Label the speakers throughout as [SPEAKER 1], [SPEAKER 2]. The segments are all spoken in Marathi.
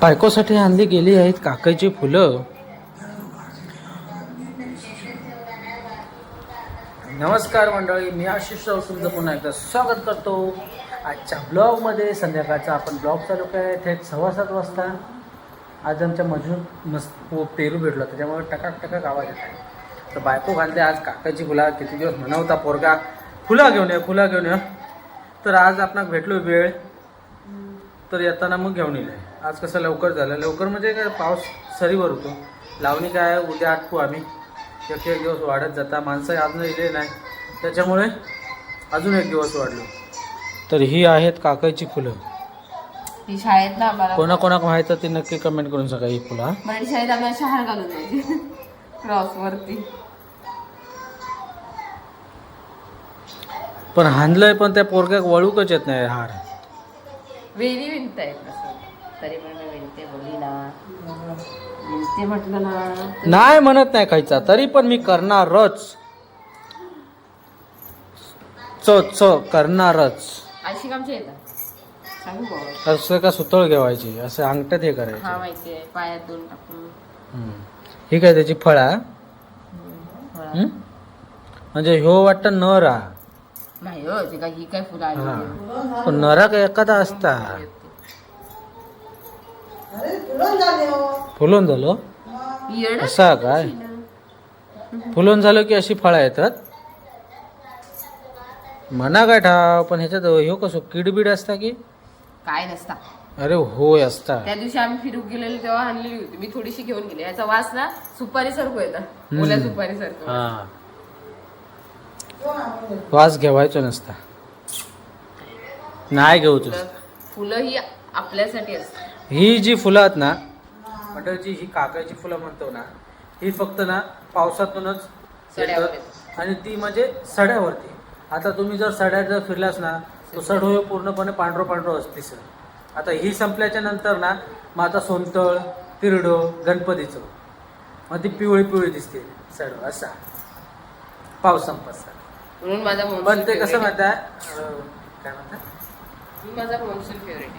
[SPEAKER 1] बायकोसाठी आणली गेली आहेत काकाची फुलं. नमस्कार मंडळी, मी आशिष राव तुमचं पुन्हा एकदा स्वागत करतो आजच्या ब्लॉगमध्ये. संध्याकाळचा आपण ब्लॉग चालू आहे थेट 7:15 वाजता. आज आमच्या मस्त पेरू भेटलो, त्याच्यामुळे टकाक टकाक आवाज येत आहे. तर बायको घालते आज काकाची फुलं. किती दिवस म्हणवता पोरगा फुलं घेऊन या. तर आज आपणाक भेटलो वेळ, तर येताना मग घेऊन येईल. आज कसं लवकर झालं, लवकर म्हणजे काय पाऊस सरीवर होतो. लावणी काय उद्या आटकू आम्ही, एक एक दिवस वाढत जाता. माणसं अजून इले नाही, त्याच्यामुळे अजून एक दिवस वाढलो. तर ही आहेत काकाची फुलं.
[SPEAKER 2] ती शाळेत ना आम्हाला
[SPEAKER 1] कोणाकोणाक माहित ते नक्की कमेंट करून सांगा. ही फुलं
[SPEAKER 2] मराठी शाळेत आम्हाला शहार घालून द्यायची क्रॉस वरती.
[SPEAKER 1] पण हाणलंय, पण त्या पोरग्याक वळूकच येत नाही हार.
[SPEAKER 2] वेली विणतायत असं, तरी पण मी विणते बोली ना, विणते म्हटलं ना.
[SPEAKER 1] नाही म्हणत नाही खायचा, तरी पण मी करणारच. करणारच.
[SPEAKER 2] अशी कामची येतात सांगू का?
[SPEAKER 1] असं का सुतळ घेवायची, असं अंगठ्यात हे
[SPEAKER 2] हा
[SPEAKER 1] करायचं.
[SPEAKER 2] माहिती आहे, पायात दोन टाकून.
[SPEAKER 1] ही काय त्याची फळा.
[SPEAKER 2] फळा.
[SPEAKER 1] म्हणजे ह्यो वाटतं नर हा.
[SPEAKER 2] नाही हो, ते काय ही काय फुलं आली
[SPEAKER 1] हा. पण नराक एखादा असता. फुलून झालो
[SPEAKER 2] येडं
[SPEAKER 1] असा काय? फुलून झालं की अशी फळं येतात म्हणा काय ठाव. पण ह्याच्यात ह्यो कसं किडबीड असता की
[SPEAKER 2] काय नसता.
[SPEAKER 1] अरे होय असता.
[SPEAKER 2] त्या दिवशी आम्ही फिरू गेलेलो तेव्हा आणलेली होती मी, थोडीशी घेऊन गेली. याचा वास ना सुपारी सारखं येतात, ओल्या सुपारी सारखं.
[SPEAKER 1] हा, वास घेवायचो नसता. नाही घेऊच.
[SPEAKER 2] फुलं ही आपल्यासाठी असतात.
[SPEAKER 1] ही जी फुलं आहेत ना मंडळची, ही काकाची फुलं म्हणतो ना, ही फक्त ना पावसातूनच
[SPEAKER 2] सड्यावर
[SPEAKER 1] येतात. आणि ती म्हणजे सड्यावरती. आता तुम्ही जर सड्यात जर फिरलास ना, तो सड होय पूर्णपणे पांढरं असते सर. आता ही संपल्याच्या नंतर ना मग आता सोनतळ, तिरडो, गणपतीचं मग ती पिवळी दिसते सड असा पाऊस संपत.
[SPEAKER 2] म्हणून माझा
[SPEAKER 1] पण ते कसं म्हणतात, काय म्हणतात,
[SPEAKER 2] माझा मोन्सून फेवरेट.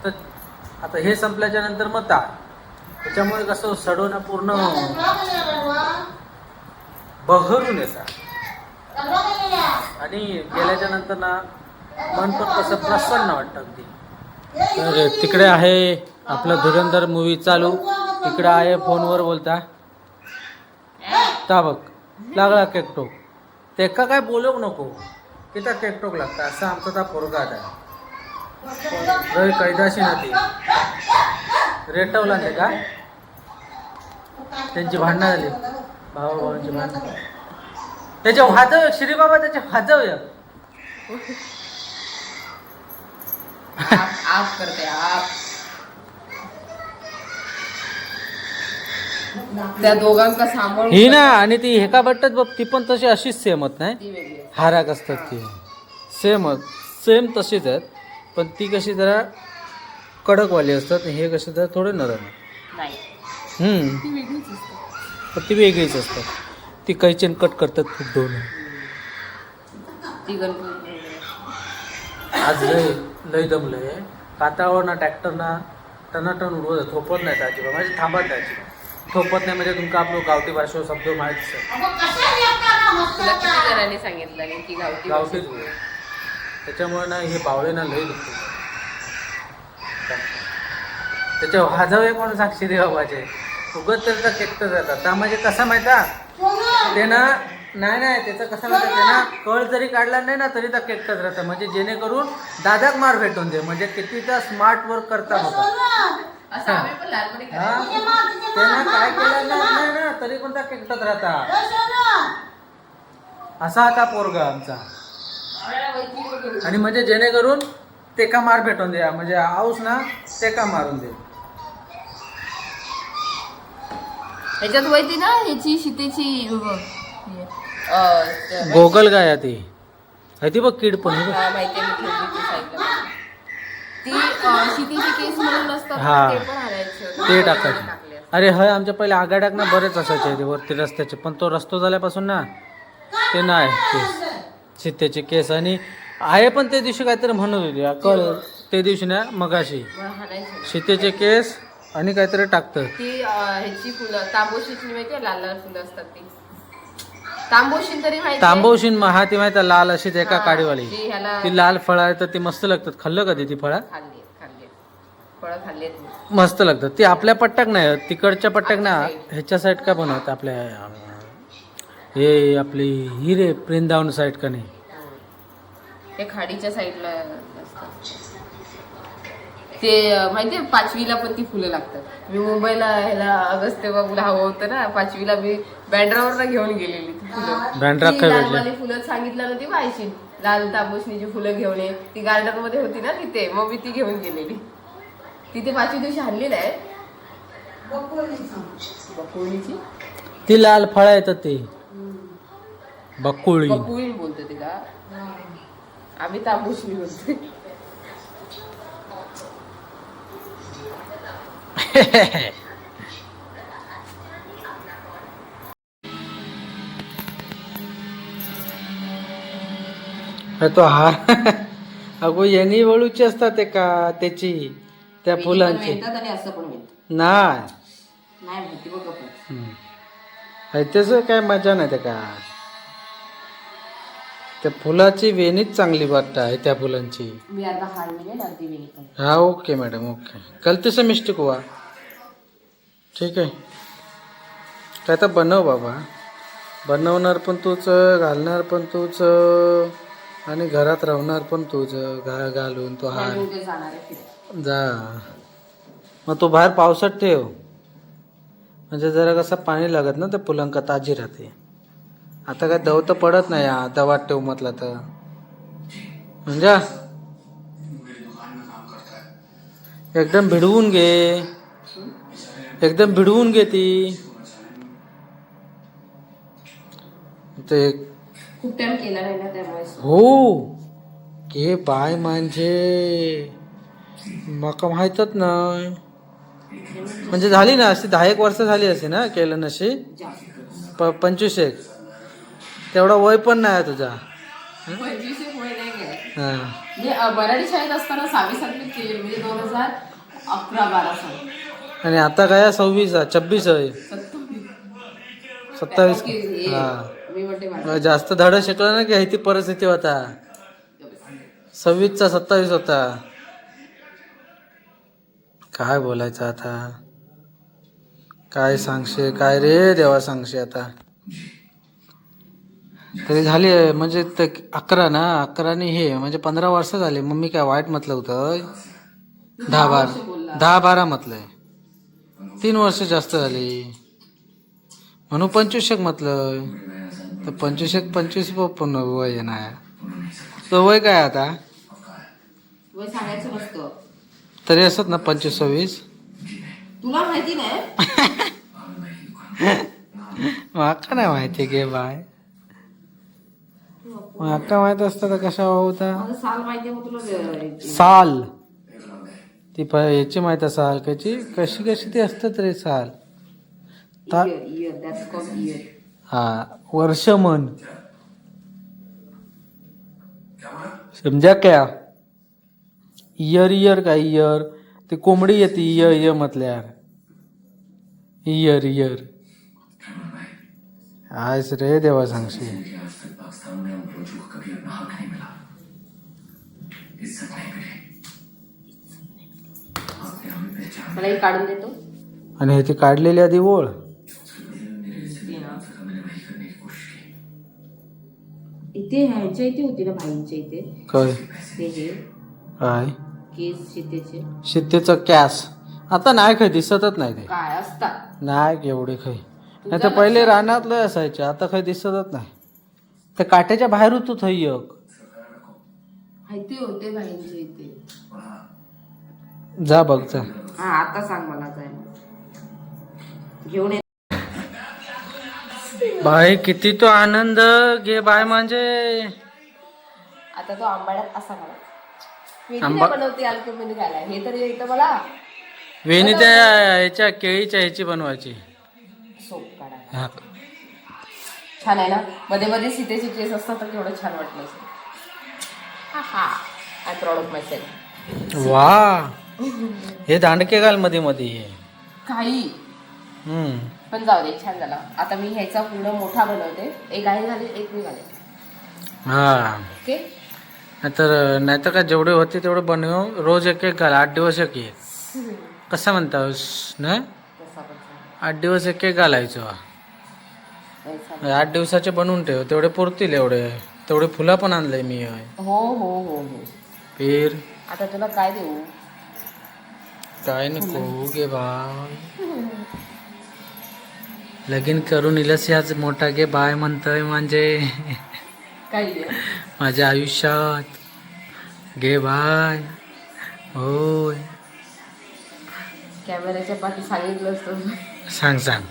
[SPEAKER 1] तर आता हे संपल्याच्या नंतर मग ताळ. त्याच्यामुळे कसं सडवणं पूर्ण बहरून येतात. आणि गेल्याच्या नंतर ना मन पण कसं प्रसन्न वाटतं अगदी. तर तिकडे आहे आपलं धुरंधर मूवी चालू, तिकडे आहे फोनवर बोलता. ता बघ लागला केकटोक. ते का काय बोलवू नको की त्या केकटोक लागतं असं आमचा त्या पोरगा आहे. रवी कैदाशी ना ती रेटवला नाही का, त्यांची भांडणं झाली, भावाभावांची भांडणं. त्याच्या वाजव श्रीबाबा, त्याच्या वाजव
[SPEAKER 2] आप करते आप. त्या दोघांका सांभाळून
[SPEAKER 1] ही ना. आणि ती हेका बट्टत बघ, ती पण तशी अशीच सेमत नाही.
[SPEAKER 2] ती वेगळी असते.
[SPEAKER 1] हाराक असतात ती सेम तशीच आहेत. पण ती कशी जरा कडकवाली असतात, हे कसे जरा थोडे नरम.
[SPEAKER 2] नाही, ती वेगळीच असते.
[SPEAKER 1] पण ती वेगळीच असतात. ती कैचेन कट करतात खूप दोन.
[SPEAKER 2] ती गणपती
[SPEAKER 1] आज लय दमलंय. कातावर ना ट्रॅक्टर ना टनाटन उडवत, थोपत नाही अजिबात, म्हणजे थांबत नाही अजिबात. थोपत नाही म्हणजे तुमका आपलं गावठी भाषेवर शब्द माहितीच आहे.
[SPEAKER 2] तुला किती जणांनी सांगितलं नाही की गावठी
[SPEAKER 1] गावठीच बोल. त्याच्यामुळे ना हे बावळे ना लय दुखतो. त्याच्या वाजवे कोण साक्षी देवा पाहिजे. उगत त्याचा केकट जातात. त्या म्हणजे कसं माहिता, ते ना नाही त्याचं कसं माहिती, ते ना कळ जरी काढला नाही ना तरी त्या केकटच राहतं. म्हणजे जेणेकरून दादाक मार भेटून दे, म्हणजे कितीचा स्मार्ट वर्क करता होता.
[SPEAKER 2] असं आम्ही पण लहानपणी
[SPEAKER 1] त्यांना काय केलं नाही ना तरी पण त्या केकटत राहता. असा आता पोरगा आमचा. आणि म्हणजे जेणेकरून ते का मार भेटून द्या, म्हणजे आऊस ना ते का मारून दे.
[SPEAKER 2] ह्याच्यात वैती ना ह्याची सीतेची
[SPEAKER 1] गोगल गाय ती ती बघ कीड पण.
[SPEAKER 2] माहिती आहे, मी ठेवली ती साईडला. ती सीतेची केस म्हणून असतात ना,
[SPEAKER 1] हा.
[SPEAKER 2] ते पण आणायचं,
[SPEAKER 1] ते टाकायचे. अरे हय आमच्या पहिले आगाड्याक ना बरेच असायचे ते वरती रस्त्याचे, पण तो रस्तो झाल्यापासून ना ते नाही केस, सीतेचे केस. आणि आहे पण ते दिवशी काहीतरी म्हणत होती कळ ते दिवशी ना मगाशी
[SPEAKER 2] मग हाणायची.
[SPEAKER 1] सीतेचे केस आणि काहीतरी टाकतं.
[SPEAKER 2] ती ह्याची फुलं तांबोशीची माहिती लाल लाल फुलं असतात ती तांबोशी तरी माहिती
[SPEAKER 1] तांबवशीन हा ती माहिती आहे, लाल अशी एका काडीवाली
[SPEAKER 2] ती ह्याला
[SPEAKER 1] ती लाल फळं आहे तर ती मस्त लागतात. खाल्लं कधी ती फळं?
[SPEAKER 2] खाल्ली फळं खाल्लीत मी.
[SPEAKER 1] मस्त लागतात. ती आपल्या पट्ट्याक नाही, तिकडच्या पट्ट्याक ना ह्याच्या साईड का बनवत आपल्या हे आपली ही रे वृंदावन साईड का नाही.
[SPEAKER 2] ते खाडीच्या साईडला असतात ते माहितीये. 5वीला पण ती फुलं लागतात. मी मुंबईला ह्याला अगस्त तेव्हा मुलं हवं होतं ना 5वीला मी बँड्रावर घेऊन गेलेली ती फुलं.
[SPEAKER 1] बँड्रा
[SPEAKER 2] ती
[SPEAKER 1] काय भेटले?
[SPEAKER 2] लालवाली फुलं सांगितलं ना ती पाहिजे लाल तांबूसनीची फुलं घेऊन ये. ती गार्डन मध्ये होती ना तिथे मग मी ती घेऊन गेलेली. तिथे 5वी दिवशी हल्लेलं आहे बकुळीची.
[SPEAKER 1] ती लाल फळं येतात ते बकुळी.
[SPEAKER 2] बकुळी बोलतो तिला आम्ही तांबूसनी बोलतो.
[SPEAKER 1] तो हार अगो यांनी वळूची असतात ते का त्याची त्या फुलांची
[SPEAKER 2] आणि असं पण मिळतं
[SPEAKER 1] नाही.
[SPEAKER 2] नाही माहिती बघ आपण.
[SPEAKER 1] त्याच काय मजा नाही ते का त्या फुलाची वेणीच चांगली वाटत आहे त्या फुलांची.
[SPEAKER 2] मी आता हार मिळेल ना ती वेणी.
[SPEAKER 1] हा ओके मॅडम ओके. कल तसं मिस्टेक हुआ ठीक आहे. काय तर बनव बाबा. बनवणार पण तूच घालणार पण तूच आणि घरात राहणार पण तूच घालून तो हार
[SPEAKER 2] उद्या जाणार आहे फिरायला.
[SPEAKER 1] जा. मग तो बाहेर पावसात ठेव म्हणजे जरा कसं पाणी लागत ना त्या फुलांका ताजी राहते. आता काय दव तर पडत नाही दवात ठेव म्हटलं तर म्हणजे एकदम भिडवून घे. एकदम भिडवून घे ती. ते
[SPEAKER 2] खूप टाइम केला नाही ना त्यामुळे.
[SPEAKER 1] हो घे बाय म्हणजे मका माहीतच नाही. म्हणजे झाली ना अशी 10 एक वर्ष झाली असे ना केलं नशी 25 एक. तेवढा वय पण नाही तुझा.
[SPEAKER 2] 25 वय नाही काय.
[SPEAKER 1] हा
[SPEAKER 2] मी मराठी शाळेत असताना 6वी 7वीत केली म्हणजे 2011-12 साल.
[SPEAKER 1] आणि आता काय 26 26 आहे 27. हा
[SPEAKER 2] मी म्हणते
[SPEAKER 1] जास्त धडा शिकला ना की ती परिस्थिती होता. 26चा 27 होता. काय बोलायचं आता. काय सांगशे काय रे देवा सांगशे आता. तरी झाली म्हणजे 11 ना 11 हे म्हणजे 15 वर्ष झाले. मग मी काय वाईट म्हटलं होतं 10-12 म्हटलंय. 3 वर्ष जास्त झाली म्हणून 25 एक म्हटलं. तर 25 एक 25 पण वय नाही. तो वय काय आता
[SPEAKER 2] वय सांगायचं नसतं.
[SPEAKER 1] तरी असत ना 25-26.
[SPEAKER 2] तुला माहिती नाही.
[SPEAKER 1] माका नाही माहिती गे बाय. माका माहित असतं तर कशा होता.
[SPEAKER 2] मला साल माहिती आहे मग तुला
[SPEAKER 1] साल ती याची माहिती आहे. साल कशी कशी कशी ती असतात रे साल.
[SPEAKER 2] Year that's called year.
[SPEAKER 1] हा वर्ष मन समजा क्या. इयर काय इयर ते कोंबडी येते इयर म्हटल्यार इयर आयस रे देवा सांगशी.
[SPEAKER 2] मला हे काढून देतो.
[SPEAKER 1] आणि ह्याची काढलेली आधी ओळ.
[SPEAKER 2] इथे ह्यांच्या इथे होती ना भाईंच्या इथे
[SPEAKER 1] काय
[SPEAKER 2] ते हे
[SPEAKER 1] काय
[SPEAKER 2] केस शितेचे
[SPEAKER 1] शितेचं कॅस आता नाही खाय दिसतच नाही ते.
[SPEAKER 2] काय असतात
[SPEAKER 1] नाही एवढे खाय. नाही तर पहिले रानातलं असायचे आता काही दिसतच नाही. त्या काट्याच्या बाहेर होतो थई एक.
[SPEAKER 2] माहिती होते भाईंच्या इथे.
[SPEAKER 1] जा बघ जा.
[SPEAKER 2] हा आता सांग मला जायला घेऊन ये.
[SPEAKER 1] बाई किती तो आनंद घे बाय म्हणजे.
[SPEAKER 2] आता तो आंबाड्यात असा करा मी बनवते अल्कमध्ये खायला. हे तरी येतं मला.
[SPEAKER 1] वेणी त्या ह्याच्या केळीच्या ह्याची बनवायची.
[SPEAKER 2] सोप काढायला छान आहे ना. मध्ये मध्ये सीतेचे केस असतात तर केवढं छान वाटलं असेल. I proud of my self.
[SPEAKER 1] वा हे दांडके घाल मध्ये मध्ये
[SPEAKER 2] काही
[SPEAKER 1] हम्म.
[SPEAKER 2] पण जाऊ दे, छान झाला. आता मी ह्याचा पूर्ण मोठा बनवते. एक आहे झाले, एक मी घालेन.
[SPEAKER 1] हा
[SPEAKER 2] ओके.
[SPEAKER 1] नाहीतर काय जेवढे होते तेवढे बनव, रोज एक एक घाल, 8 दिवस एक एक. कसं म्हणतास ना,
[SPEAKER 2] तसा पण छान.
[SPEAKER 1] 8 दिवस एक एक घालायचं.
[SPEAKER 2] ऐसा.
[SPEAKER 1] 8 दिवसाचे बनवून ठेव, तेवढे पुरतील. तेवढे फुलं पण आणलंय मी.
[SPEAKER 2] हो हो हो हो.
[SPEAKER 1] फिर
[SPEAKER 2] आता तुला काय देऊ?
[SPEAKER 1] काय नको गे बाय, लगीन करून इलस याच मोठा गे बाय म्हणतोय म्हणजे
[SPEAKER 2] काही दे.
[SPEAKER 1] माझ्या आयुष्यात गे बाय. होय,
[SPEAKER 2] कॅमेऱ्याच्या पाठी सांगितलं असतं.
[SPEAKER 1] सांग सांग,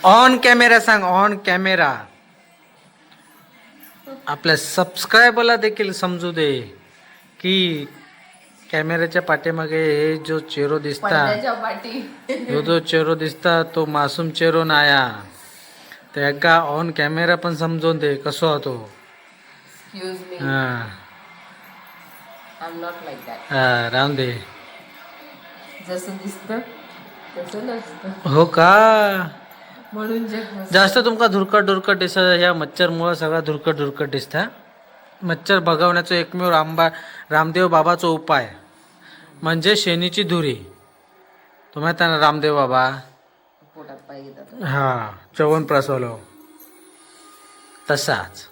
[SPEAKER 1] ऑन कॅमेरा सांग, ऑन कॅमेरा. आपल्या सबस्क्रायबरला देखील समजू दे की कॅमेऱ्याच्या पाठीमागे हे जो चेहरो दिसता,
[SPEAKER 2] पडद्याच्या पाठी.
[SPEAKER 1] ह्यो जो चेहरो दिसता तो मासूम चेहरो नाया. त्या का ऑन कॅमेरा पण समजून दे कसो होतो.
[SPEAKER 2] एक्सक्यूज मी,
[SPEAKER 1] हा
[SPEAKER 2] I am not like that.
[SPEAKER 1] हा, राम दे.
[SPEAKER 2] जसं दिसतं तसं नसतं.
[SPEAKER 1] हो का,
[SPEAKER 2] म्हणून जग हसतं.
[SPEAKER 1] जास्त तुमका धुरकट धुरकट दिसत, या मच्छरमुळं सगळा धुरकट धुरकट दिसता. मच्छर भगवण्याचा एकमेव रामदेव बाबाचा उपाय म्हणजे शेणीची धुरी. तुम्ही त्यांना रामदेव बाबा
[SPEAKER 2] पोटात पाय घेतात.
[SPEAKER 1] हा चवन प्रसवलो तसाच